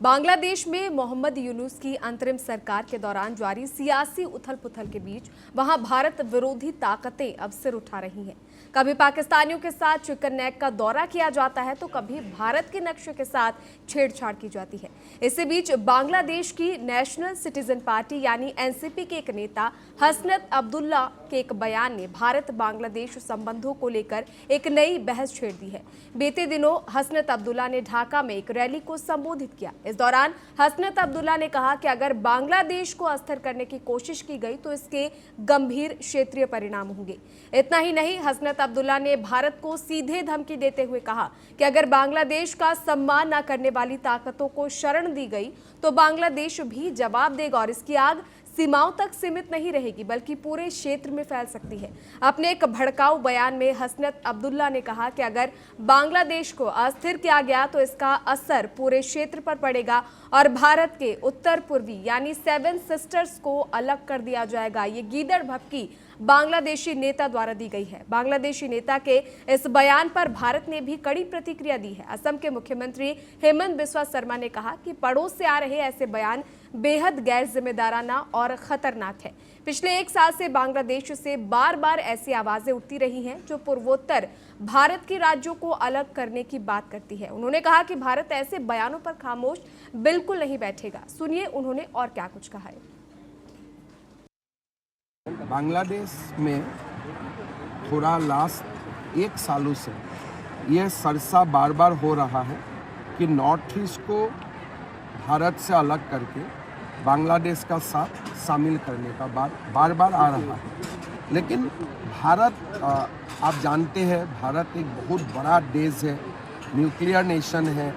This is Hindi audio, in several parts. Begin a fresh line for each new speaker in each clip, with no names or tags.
बांग्लादेश में मोहम्मद यूनुस की अंतरिम सरकार के दौरान जारी सियासी उथल-पुथल के बीच वहां भारत विरोधी ताकतें अब सिर उठा रही हैं। कभी पाकिस्तानियों के साथ चिकन नेक का दौरा किया जाता है तो कभी भारत के नक्शे के साथ छेड़छाड़ की जाती है। इसी बीच बांग्लादेश की नेशनल सिटीजन पार्टी यानी एनसीपी के एक नेता हसनत अब्दुल्ला के एक बयान ने भारत बांग्लादेश संबंधों को लेकर एक नई बहस छेड़ दी है। बीते दिनों हसनत अब्दुल्ला ने ढाका में एक रैली को संबोधित किया। इस दौरान हसनत अब्दुल्ला ने कहा कि अगर बांग्लादेश को अस्थिर करने की कोशिश की गई तो इसके गंभीर क्षेत्रीय परिणाम होंगे। इतना ही नहीं, हसनत अब्दुल्ला ने भारत को सीधे धमकी देते हुए कहा कि अगर बांग्लादेश का सम्मान न करने वाली ताकतों को शरण दी गई तो बांग्लादेश भी जवाब देगा और इसकी आग सीमाओं तक सीमित नहीं रहेगी बल्कि पूरे क्षेत्र में फैल सकती है। अपने एक भड़काऊ बयान में हसनत अब्दुल्ला ने कहा कि अगर बांग्लादेश को अस्थिर किया गया तो इसका असर पूरे क्षेत्र पर पड़ेगा और भारत के उत्तर पूर्वी यानी 7 सिस्टर्स को अलग कर दिया जाएगा। ये गीदड़ भभकी बांग्लादेशी नेता द्वारा दी गई है। बांग्लादेशी नेता के इस बयान पर भारत ने भी कड़ी प्रतिक्रिया दी है। असम के मुख्यमंत्री हेमंत बिस्वा शर्मा ने कहा कि पड़ोस से आ रहे ऐसे बयान बेहद गैर जिम्मेदाराना और खतरनाक है। पिछले 1 साल से बांग्लादेश से बार बार ऐसी आवाजें उठती रही हैं जो पूर्वोत्तर भारत के राज्यों को अलग करने की बात करती है। उन्होंने कहा कि भारत ऐसे बयानों पर खामोश बिल्कुल नहीं बैठेगा। सुनिए उन्होंने और क्या कुछ कहा है।
बांग्लादेश में थोड़ा लास्ट 1 सालों से यह सरसा बार बार हो रहा है कि नॉर्थ ईस्ट को भारत से अलग करके बांग्लादेश का साथ शामिल करने का बात बार बार आ रहा है। लेकिन भारत आप जानते हैं, भारत एक बहुत बड़ा देश है, न्यूक्लियर नेशन है,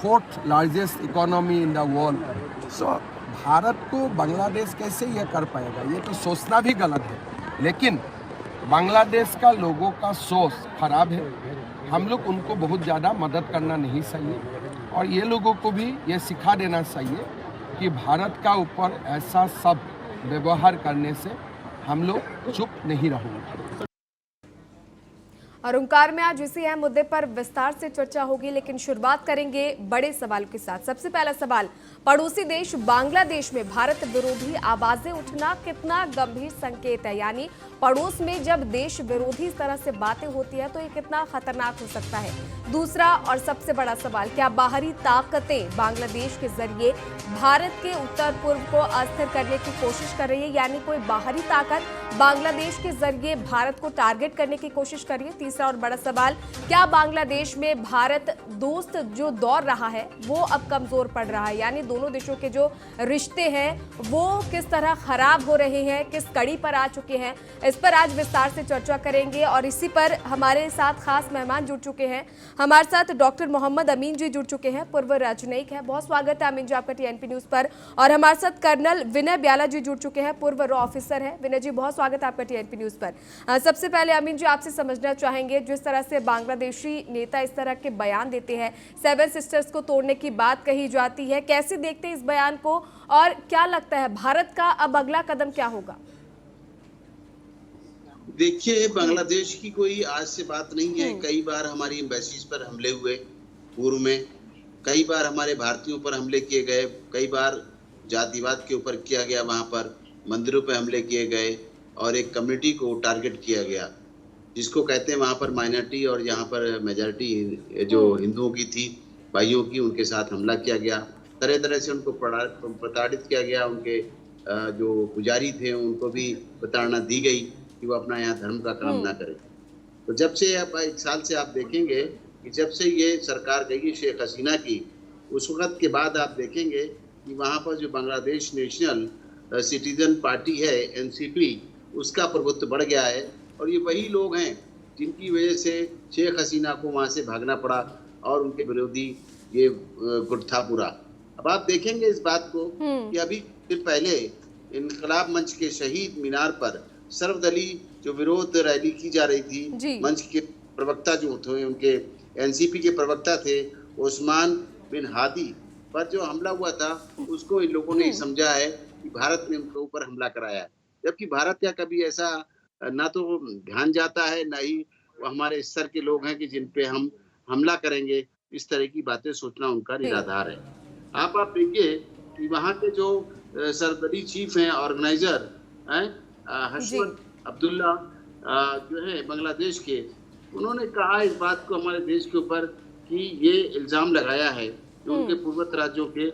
4th largest economy in the world. So Bharat को बांग्लादेश कैसे ये कर पाएगा, ये तो सोचना भी गलत है। लेकिन बांग्लादेश का लोगों का सोच खराब है। हम लोग उनको बहुत ज़्यादा मदद करना नहीं चाहिए और ये लोगों को भी ये सिखा देना चाहिए कि भारत का ऊपर ऐसा सब व्यवहार करने से हम लोग चुप नहीं रहेंगे।
और ओंकार में आज इसी अहम मुद्दे पर विस्तार से चर्चा होगी, लेकिन शुरुआत करेंगे बड़े सवाल के साथ। सबसे पहला सवाल, पड़ोसी देश बांग्लादेश में भारत विरोधी आवाजें उठना कितना गंभीर संकेत है? यानी पड़ोस में जब देश विरोधी इस तरह से बातें होती है तो ये कितना खतरनाक हो सकता है? दूसरा और सबसे बड़ा सवाल, क्या बाहरी ताकतें बांग्लादेश के जरिए भारत के उत्तर पूर्व को अस्थिर करने की कोशिश कर रही है? यानी कोई बाहरी ताकत बांग्लादेश के जरिए भारत को टारगेट करने की कोशिश कर रही है? तीसरा और बड़ा सवाल, क्या बांग्लादेश में भारत दोस्त जो दौर रहा है वो अब कमजोर पड़ रहा है? यानी दोनों देशों के जो रिश्ते हैं वो किस तरह खराब हो रहे हैं, किस कड़ी पर आ चुके हैं? इस पर आज विस्तार से चर्चा करेंगे और इसी पर हमारे साथ खास मेहमान जुड़ चुके हैं। हमारे साथ डॉक्टर मोहम्मद अमीन जी जुड़ चुके हैं, पूर्व राजनयिक हैं। बहुत स्वागत है अमीन जी आपका टीएनपी न्यूज पर। और हमारे साथ कर्नल विनय ब्याला जी जुड़ चुके हैं, पूर्व रॉ ऑफिसर हैं। विनय जी बहुत स्वागत है आपका टीएनपी न्यूज पर। सबसे पहले अमीन जी आपसे समझना चाहेंगे, जिस तरह से बांग्लादेशी नेता इस तरह के बयान देते हैं, 7 सिस्टर्स को तोड़ने की बात कही जाती है, कैसे देखते हैं इस बयान को और क्या लगता है भारत का अब अगला कदम क्या होगा?
देखिए, बांग्लादेश की कोई आज से बात नहीं है। कई बार हमारी एम्बेसीज पर हमले हुए पूर्व में, कई बार हमारे भारतीयों पर हमले किए गए, कई बार जातिवाद के ऊपर किया गया, वहां पर मंदिरों पर हमले किए गए और एक कम्युनिटी को टारगेट किया गया जिसको कहते हैं वहां पर माइनॉरिटी और यहाँ पर मेजॉरिटी जो हिंदुओं की थी, भाइयों की, उनके साथ हमला किया गया। तरह तरह से उनको प्रताड़ित किया गया। उनके जो पुजारी थे उनको भी प्रताड़ना दी गई कि वो अपना यहाँ धर्म का काम ना करें। तो जब से अब 1 साल से आप देखेंगे कि जब से ये सरकार गई है शेख हसीना की, उस वक्त के बाद आप देखेंगे कि वहाँ पर जो बांग्लादेश नेशनल सिटीजन पार्टी है एनसीपी, उसका प्रभुत्व बढ़ गया है और ये वही लोग हैं जिनकी वजह से शेख हसीना को वहाँ से भागना पड़ा और उनके विरोधी ये गुट था पूरा। अब आप देखेंगे इस बात को कि अभी दिन पहले इनकलाब मंच के शहीद मीनार पर सर्वदलीय जो विरोध रैली की जा रही थी, मंच के प्रवक्ता जो थे, उनके एनसीपी के प्रवक्ता थे ओस्मान बिन हादी पर जो हमला हुआ था, उसको इन लोगों ने समझा है कि भारत ने उनके ऊपर हमला कराया है। जबकि भारत का कभी ऐसा ना तो ध्यान जाता है, ना ही हमारे स्तर के लोग हैं कि जिन पे हम हमला करेंगे, इस तरह की बातें सोचना उनका निराधार है। आप देखिए कि वहाँ के जो सरदरी चीफ हैं, ऑर्गेनाइजर हैं, हशमत अब्दुल्ला जो है बांग्लादेश के, उन्होंने कहा इस बात को हमारे देश के ऊपर कि ये इल्ज़ाम लगाया है कि उनके पूर्ववर्ती राज्यों के,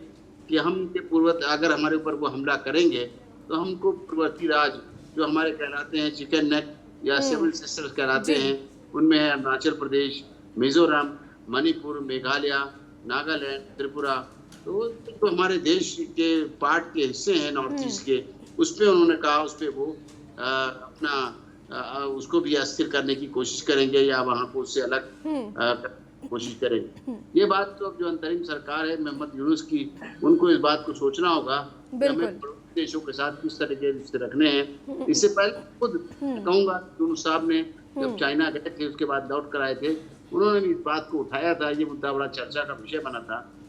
कि हम के पूर्ववर्ती अगर हमारे ऊपर वो हमला करेंगे तो हमको पूर्ववर्ती राज्य जो हमारे कहलाते हैं चिकन नेक या सेवन सिस्टर्स कहलाते हैं, उनमें है अरुणाचल प्रदेश, मिजोरम, मणिपुर, मेघालय, नागालैंड, त्रिपुरा, तो हमारे देश के पार्ट के हिस्से हैं नॉर्थ ईस्ट के, उस पर उन्होंने कहा उस पर वो अपना उसको भी अस्थिर करने की कोशिश करेंगे या वहाँ को उससे अलग कोशिश करेंगे। ये बात तो अब जो अंतरिम सरकार है मोहम्मद यूनुस की, उनको इस बात को सोचना होगा कि हमें देशों के साथ किस तरह के रिश्ते रखने हैं। इससे पहले खुद कहूँगा यूनुस साहब ने जब चाइना गए थे उसके बाद लौट कर आए थे, उन्होंने भी इस बात को उठाया था, ये मुद्दा बड़ा चर्चा का विषय बना था